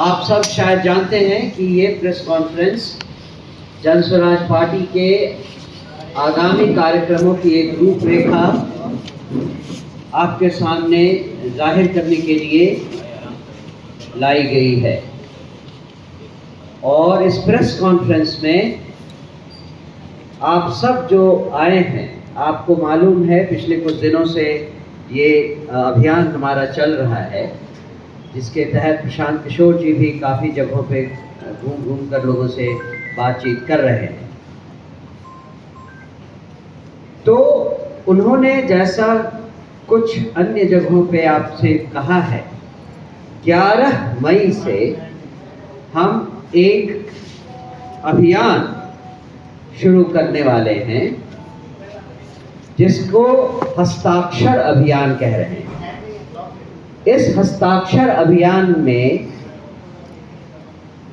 आप सब शायद जानते हैं कि ये प्रेस कॉन्फ्रेंस जन स्वराज पार्टी के आगामी कार्यक्रमों की एक रूपरेखा आपके सामने जाहिर करने के लिए लाई गई है। और इस प्रेस कॉन्फ्रेंस में आप सब जो आए हैं, आपको मालूम है पिछले कुछ दिनों से ये अभियान हमारा चल रहा है, जिसके तहत प्रशांत किशोर जी भी काफ़ी जगहों पे घूम कर लोगों से बातचीत कर रहे हैं। तो उन्होंने जैसा कुछ अन्य जगहों पे आपसे कहा है, 11 मई से हम एक अभियान शुरू करने वाले हैं जिसको हस्ताक्षर अभियान कह रहे हैं। इस हस्ताक्षर अभियान में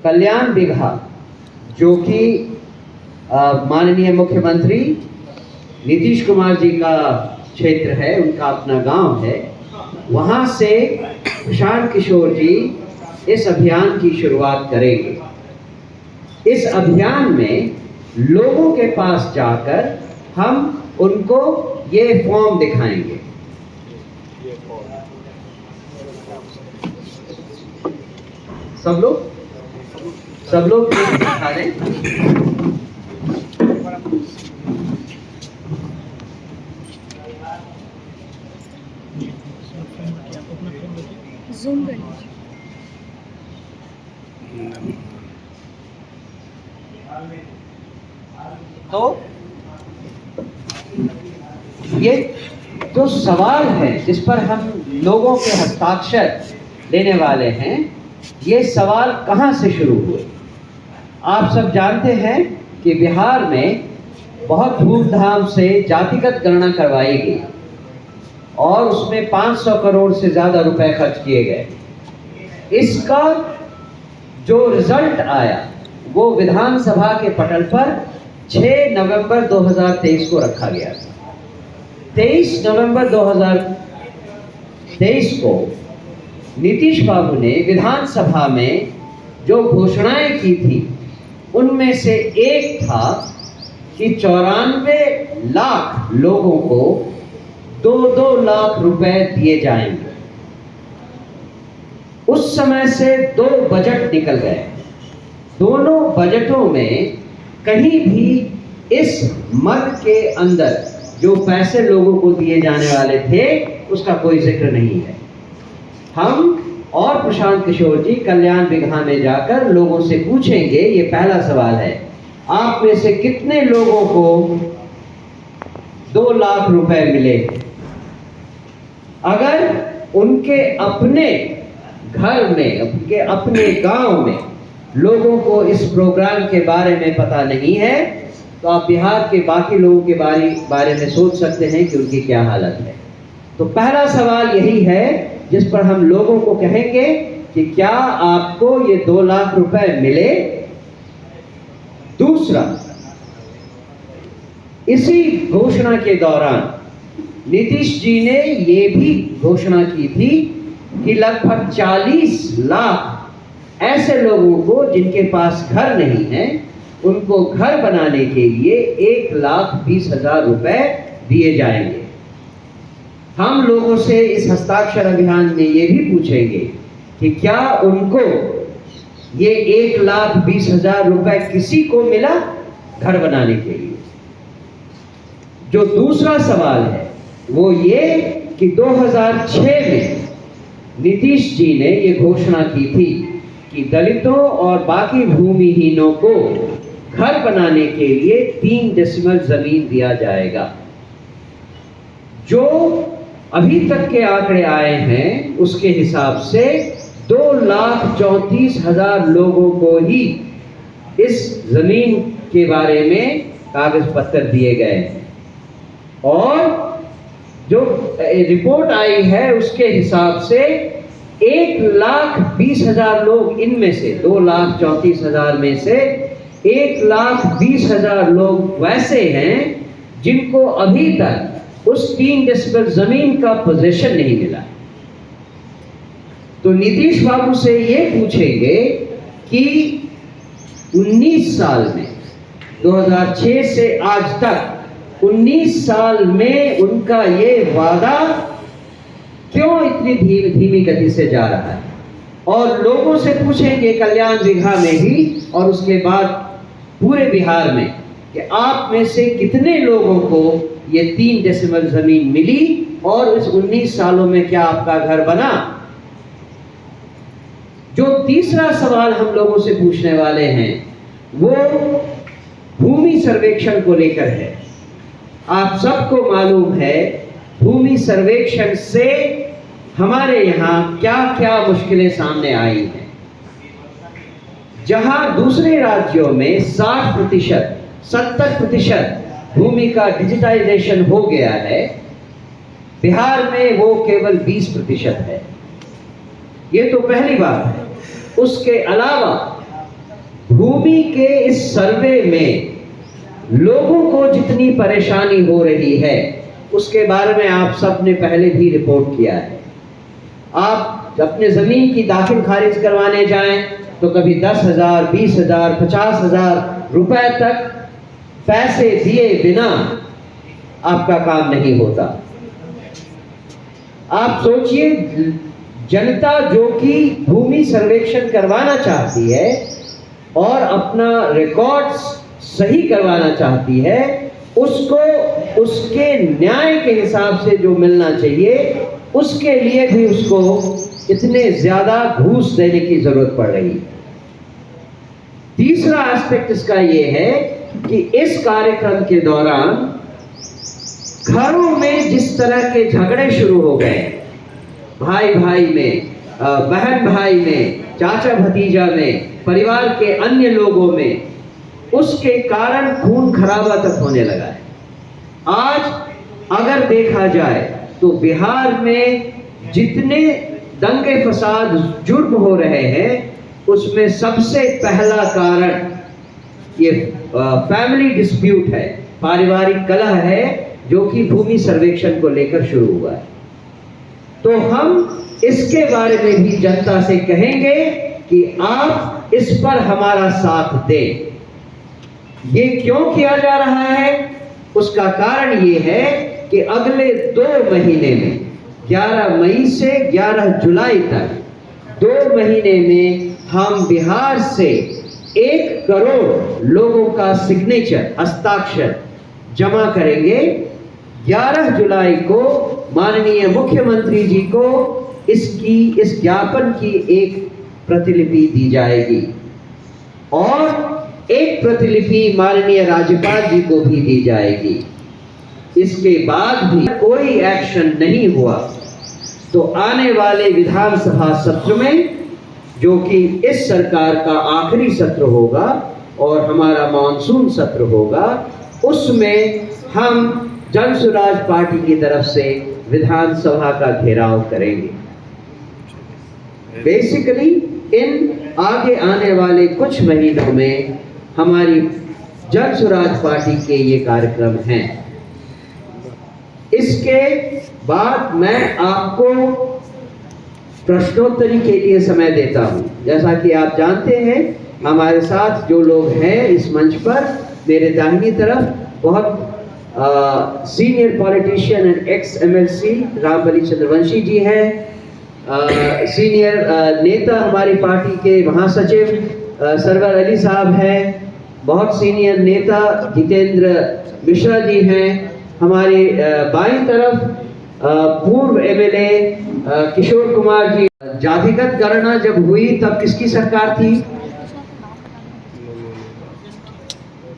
कल्याण बिगहा, जो कि माननीय मुख्यमंत्री नीतीश कुमार जी का क्षेत्र है, उनका अपना गांव है, वहां से प्रशांत किशोर जी इस अभियान की शुरुआत करेंगे। इस अभियान में लोगों के पास जाकर हम उनको ये फॉर्म दिखाएंगे। सब लोग दिखा दें। ज़ूम कर तो ये जो सवाल है जिस पर हम लोगों के हस्ताक्षर लेने वाले हैं, ये सवाल कहाँ से शुरू हुए। आप सब जानते हैं कि बिहार में बहुत धूमधाम से जातिगत गणना करवाई गई और उसमें 500 करोड़ से ज़्यादा रुपए खर्च किए गए। इसका जो रिजल्ट आया वो विधानसभा के पटल पर 6 नवंबर 2023 को रखा गया था। 23 नवंबर 2023 को नीतीश बाबू ने विधानसभा में जो घोषणाएं की थी, उनमें से एक था कि 94 लाख लोगों को 2-2 लाख रुपए दिए जाएंगे। उस समय से 2 बजट निकल गए। दोनों बजटों में कहीं भी इस मद के अंदर जो पैसे लोगों को दिए जाने वाले थे, उसका कोई जिक्र नहीं है। हम और प्रशांत किशोर जी कल्याण बिगहा में जाकर लोगों से पूछेंगे, ये पहला सवाल है, आप में से कितने लोगों को 2 लाख रुपए मिले। अगर उनके अपने घर में, उनके अपने गांव में लोगों को इस प्रोग्राम के बारे में पता नहीं है, तो आप बिहार के बाकी लोगों के बारे में सोच सकते हैं कि उनकी क्या हालत है। तो पहला सवाल यही है जिस पर हम लोगों को कहेंगे कि क्या आपको ये 2 लाख रुपए मिले। दूसरा, इसी घोषणा के दौरान नीतीश जी ने ये भी घोषणा की थी कि लगभग 40 लाख ऐसे लोगों को जिनके पास घर नहीं है, उनको घर बनाने के लिए 1,20,000 रुपए दिए जाएंगे। हम लोगों से इस हस्ताक्षर अभियान में ये भी पूछेंगे कि क्या उनको ये 1,20,000 रुपए किसी को मिला घर बनाने के लिए। जो दूसरा सवाल है वो ये कि 2006 में नीतीश जी ने ये घोषणा की थी कि दलितों और बाकी भूमिहीनों को घर बनाने के लिए 3 डेसिमल जमीन दिया जाएगा। जो अभी तक के आंकड़े आए हैं उसके हिसाब से 2,34,000 लोगों को ही इस जमीन के बारे में कागज पत्र दिए गए हैं। और जो रिपोर्ट आई है उसके हिसाब से 1,20,000 लोग, इनमें से 2,34,000 में से 1,20,000 लोग वैसे हैं जिनको अभी तक उस 3 डेसिबल जमीन का पोजीशन नहीं मिला। तो नीतीश बाबू से ये पूछेंगे कि 19 साल में 2006 से आज तक 19 साल में उनका ये वादा क्यों इतनी धीमी गति से जा रहा है। और लोगों से पूछेंगे कल्याण दीघा में भी और उसके बाद पूरे बिहार में कि आप में से कितने लोगों को ये 3 डेसिमल जमीन मिली और इस 19 सालों में क्या आपका घर बना। जो तीसरा सवाल हम लोगों से पूछने वाले हैं वो भूमि सर्वेक्षण को लेकर है। आप सबको मालूम है भूमि सर्वेक्षण से हमारे यहाँ क्या क्या मुश्किलें सामने आई हैं। जहां दूसरे राज्यों में 60%, 70% भूमि का डिजिटाइजेशन हो गया है, बिहार में वो केवल 20% है। ये तो पहली बात है। उसके अलावा भूमि के इस सर्वे में लोगों को जितनी परेशानी हो रही है उसके बारे में आप सब ने पहले भी रिपोर्ट किया है। आप अपने जमीन की दाखिल खारिज करवाने जाएं तो कभी 10,000, 20,000, 50,000 रुपए तक पैसे दिए बिना आपका काम नहीं होता। आप सोचिए जनता जो कि भूमि सर्वेक्षण करवाना चाहती है और अपना रिकॉर्ड्स सही करवाना चाहती है, उसको उसके न्याय के हिसाब से जो मिलना चाहिए उसके लिए भी उसको इतने ज्यादा घूस देने की जरूरत पड़ रही है। तीसरा एस्पेक्ट इसका यह है कि इस कार्यक्रम के दौरान घरों में जिस तरह के झगड़े शुरू हो गए, भाई भाई में, बहन भाई में, चाचा भतीजा में, परिवार के अन्य लोगों में, उसके कारण खून खराबा तक होने लगा है। आज अगर देखा जाए तो बिहार में जितने दंगे फसाद जुर्म हो रहे हैं उसमें सबसे पहला कारण ये फैमिली डिस्प्यूट है, पारिवारिक कलह है, जो कि भूमि सर्वेक्षण को लेकर शुरू हुआ है। तो हम इसके बारे में भी जनता से कहेंगे कि आप इस पर हमारा साथ दें। ये क्यों किया जा रहा है? उसका कारण ये है कि अगले 2 महीने में 11 मई से 11 जुलाई तक 2 महीने में हम बिहार से 1 करोड़ लोगों का सिग्नेचर, हस्ताक्षर जमा करेंगे। 11 जुलाई को माननीय मुख्यमंत्री जी को इस ज्ञापन की एक प्रतिलिपि दी जाएगी और एक प्रतिलिपि माननीय राज्यपाल जी को भी दी जाएगी। इसके बाद भी कोई एक्शन नहीं हुआ तो आने वाले विधानसभा सत्र में, जो कि इस सरकार का आखिरी सत्र होगा और हमारा मानसून सत्र होगा, उसमें हम जन स्वराज पार्टी की तरफ से विधानसभा का घेराव करेंगे। बेसिकली इन आगे आने वाले कुछ महीनों में हमारी जन स्वराज पार्टी के ये कार्यक्रम हैं। इसके बाद मैं आपको प्रश्नोत्तरी के लिए समय देता हूं। जैसा कि आप जानते हैं हमारे साथ जो लोग हैं इस मंच पर, मेरे दाहिनी तरफ बहुत senior politician and ex MLC Rambali Chandravanshi ji हैं, सीनियर नेता हमारी पार्टी के महासचिव सरवर अली साहब हैं, बहुत सीनियर नेता जितेंद्र मिश्रा जी हैं, हमारे बाईं तरफ पूर्व MLA किशोर कुमार जी। जातिगत गणना जब हुई तब किसकी सरकार थी?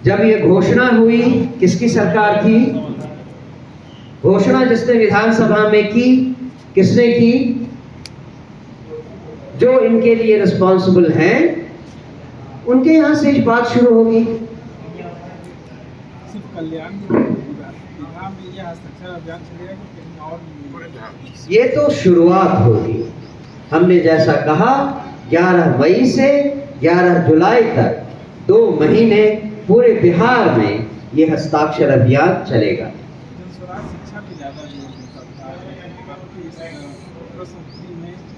जब ये घोषणा हुई किसकी सरकार थी? घोषणा जिसने विधानसभा में की, किसने की? जो इनके लिए रिस्पॉन्सिबल हैं उनके यहां से बात शुरू होगी। ये तो शुरुआत होगी। हमने जैसा कहा 11 मई से 11 जुलाई तक 2 महीने पूरे बिहार में ये हस्ताक्षर अभियान चलेगा।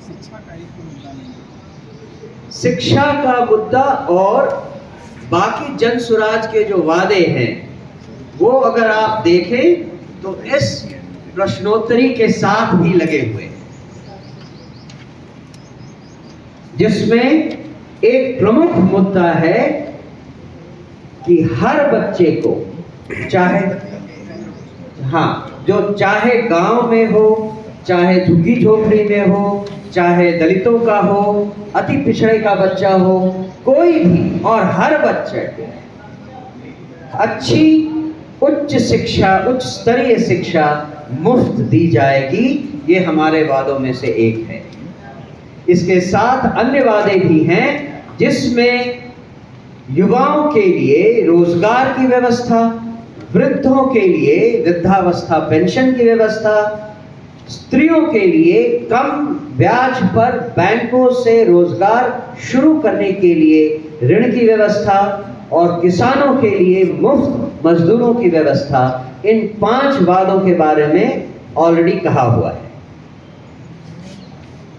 शिक्षा शिक्षा का मुद्दा और बाकी जन स्वराज के जो वादे हैं वो अगर आप देखें तो इस प्रश्नोत्तरी के साथ भी लगे हुए हैं, जिसमें एक प्रमुख मुद्दा है कि हर बच्चे को, चाहे जो चाहे गांव में हो, चाहे झुग्गी झोपड़ी में हो, चाहे दलितों का हो, अति पिछड़े का बच्चा हो, कोई भी, और हर बच्चे को अच्छी उच्च शिक्षा, उच्च स्तरीय शिक्षा मुफ्त दी जाएगी। ये हमारे वादों में से एक है। इसके साथ अन्य वादे भी हैं जिसमें युवाओं के लिए रोजगार की व्यवस्था, वृद्धों के लिए वृद्धावस्था पेंशन की व्यवस्था, स्त्रियों के लिए कम ब्याज पर बैंकों से रोजगार शुरू करने के लिए ऋण की व्यवस्था, और किसानों के लिए मुफ्त मजदूरों की व्यवस्था। इन 5 वादों के बारे में ऑलरेडी कहा हुआ है।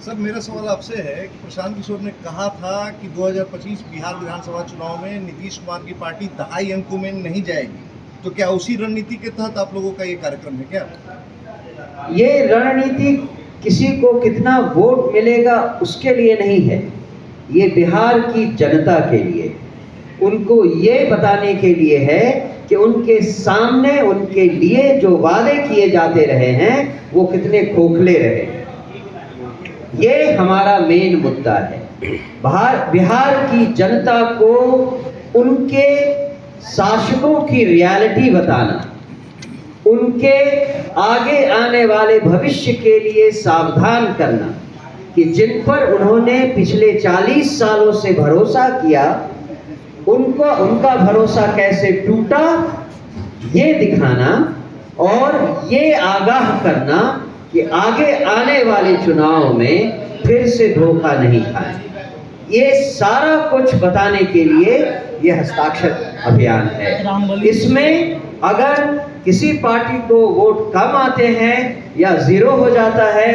सर, मेरा सवाल आपसे है कि प्रशांत किशोर ने कहा था कि 2025 बिहार विधानसभा चुनाव में नीतीश कुमार की पार्टी 2.5 अंकों में नहीं जाएगी, तो क्या उसी रणनीति के तहत आप लोगों का ये कार्यक्रम है क्या? ये रणनीति किसी को कितना वोट मिलेगा उसके लिए नहीं है, ये बिहार की जनता के लिए, उनको ये बताने के लिए है कि उनके सामने उनके लिए जो वादे किए जाते रहे हैं वो कितने खोखले रहे। ये हमारा मेन मुद्दा है। बिहार की जनता को उनके शासकों की रियलिटी बताना, उनके आगे आने वाले भविष्य के लिए सावधान करना कि जिन पर उन्होंने पिछले 40 सालों से भरोसा किया, उनका भरोसा कैसे टूटा, ये दिखाना और ये आगाह करना कि आगे आने वाले चुनाव में फिर से धोखा नहीं खाएं। ये सारा कुछ बताने के लिए ये हस्ताक्षर अभियान है। इसमें अगर किसी पार्टी को वोट कम आते हैं या 0 हो जाता है,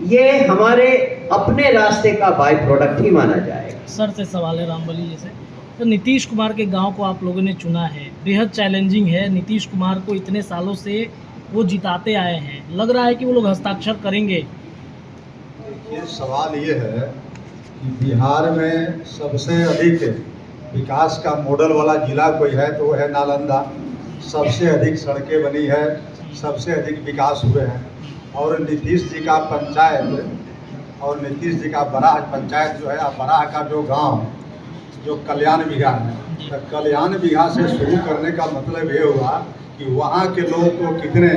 ये हमारे अपने रास्ते का बाय प्रोडक्ट ही माना जाएगा। सर से सवाल है रामबली जी से। तो नीतीश कुमार के गांव को आप लोगों ने चुना है, बेहद चैलेंजिंग है। नीतीश कुमार को इतने सालों से वो जिताते आए हैं, लग रहा है कि वो लोग हस्ताक्षर करेंगे? ये सवाल ये है कि बिहार में सबसे अधिक विकास का मॉडल वाला जिला कोई है तो वो है नालंदा। सबसे अधिक सड़कें बनी है, सबसे अधिक विकास हुए हैं, और नीतीश जी का पंचायत और नीतीश जी का बराह पंचायत जो है, बराह का जो गांव जो कल्याण बिघा है, तो कल्याण बिघा से शुरू करने का मतलब ये हुआ कि वहाँ के लोगों को कितने,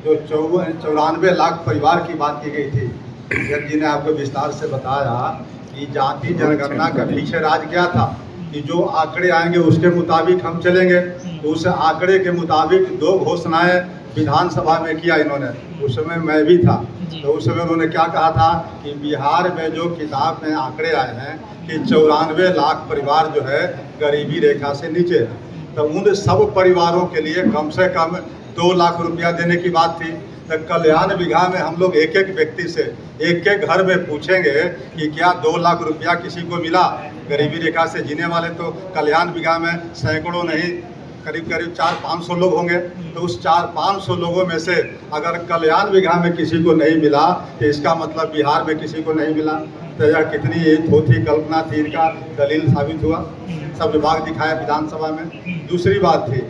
जो 94 लाख परिवार की बात की गई थी, जज जी ने आपको विस्तार से बताया कि जाति जनगणना का पीछे राज क्या था कि जो आंकड़े आएंगे उसके मुताबिक हम चलेंगे। तो उस आंकड़े के मुताबिक 2 घोषणाएं विधानसभा में किया इन्होंने, उस समय मैं भी था। तो उस समय उन्होंने क्या कहा था कि बिहार में जो किताब में आंकड़े आए हैं कि 94 लाख परिवार जो है गरीबी रेखा से नीचे है, तो उन सब परिवारों के लिए कम से कम 2 लाख रुपया देने की बात थी। तो कल्याण बिघा में हम लोग एक एक व्यक्ति से एक एक घर में पूछेंगे कि क्या 2 लाख रुपया किसी को मिला। गरीबी रेखा से जीने वाले तो कल्याण बिघा में सैकड़ों नहीं, करीब 400-500 लोग होंगे। तो उस 400-500 लोगों में से अगर कल्याण बिघा में किसी को नहीं मिला तो इसका मतलब बिहार में किसी को नहीं मिला। तो यह कितनी थोथी कल्पना थी, इनका दलील साबित हुआ। सब विभाग दिखाया विधानसभा में। दूसरी बात थी,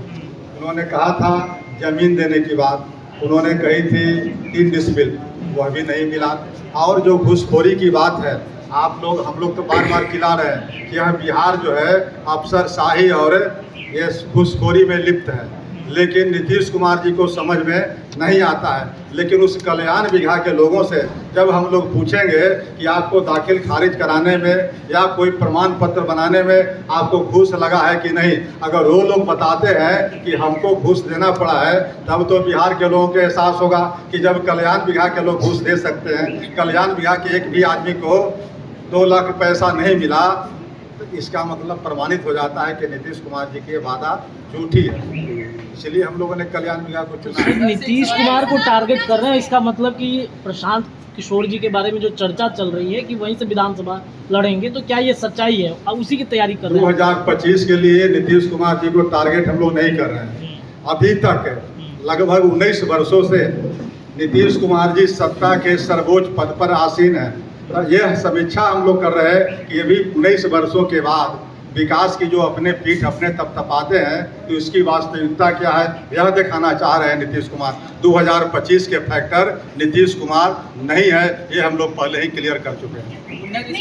उन्होंने कहा था जमीन देने की बात, उन्होंने कही थी 3 डिसमिल, वह भी नहीं मिला। और जो घूसखोरी की बात है, हम लोग तो बार बार खिला रहे हैं कि यह बिहार जो है अफसरशाही और ये घूसखोरी में लिप्त है, लेकिन नीतीश कुमार जी को समझ में नहीं आता है। लेकिन उस कल्याण बिघा के लोगों से जब हम लोग पूछेंगे कि आपको दाखिल खारिज कराने में या कोई प्रमाण पत्र बनाने में आपको घूस लगा है कि नहीं, अगर वो लोग बताते हैं कि हमको घूस देना पड़ा है, तब तो बिहार के लोगों को एहसास होगा कि जब कल्याण बिघा के लोग घूस दे सकते हैं, कल्याण बिघा के एक भी आदमी को 2 लाख पैसा नहीं मिला, तो इसका मतलब प्रमाणित हो जाता है कि नीतीश कुमार जी की वादा झूठी है। इसलिए हम लोगों ने कल्याण बिघा को चुना। नीतीश कुमार को टारगेट कर रहे हैं, इसका मतलब कि प्रशांत किशोर जी के बारे में जो चर्चा चल रही है कि वहीं से विधानसभा लड़ेंगे, तो क्या ये सच्चाई है? अब उसी की तैयारी कर रहे हैं। 2025 के लिए नीतीश कुमार जी को टारगेट हम लोग नहीं कर रहे हैं। अभी तक लगभग 19 वर्षों से नीतीश कुमार जी सत्ता के सर्वोच्च पद पर आसीन है। तो यह समीक्षा हम लोग कर रहे हैं कि अभी 19 वर्षों के बाद विकास की जो अपने पीठ अपने तपतपाते हैं, तो इसकी वास्तविकता क्या है यह दिखाना चाह रहे हैं नीतीश कुमार। 2025 के फैक्टर नीतीश कुमार नहीं है, ये हम लोग पहले ही क्लियर कर चुके हैं।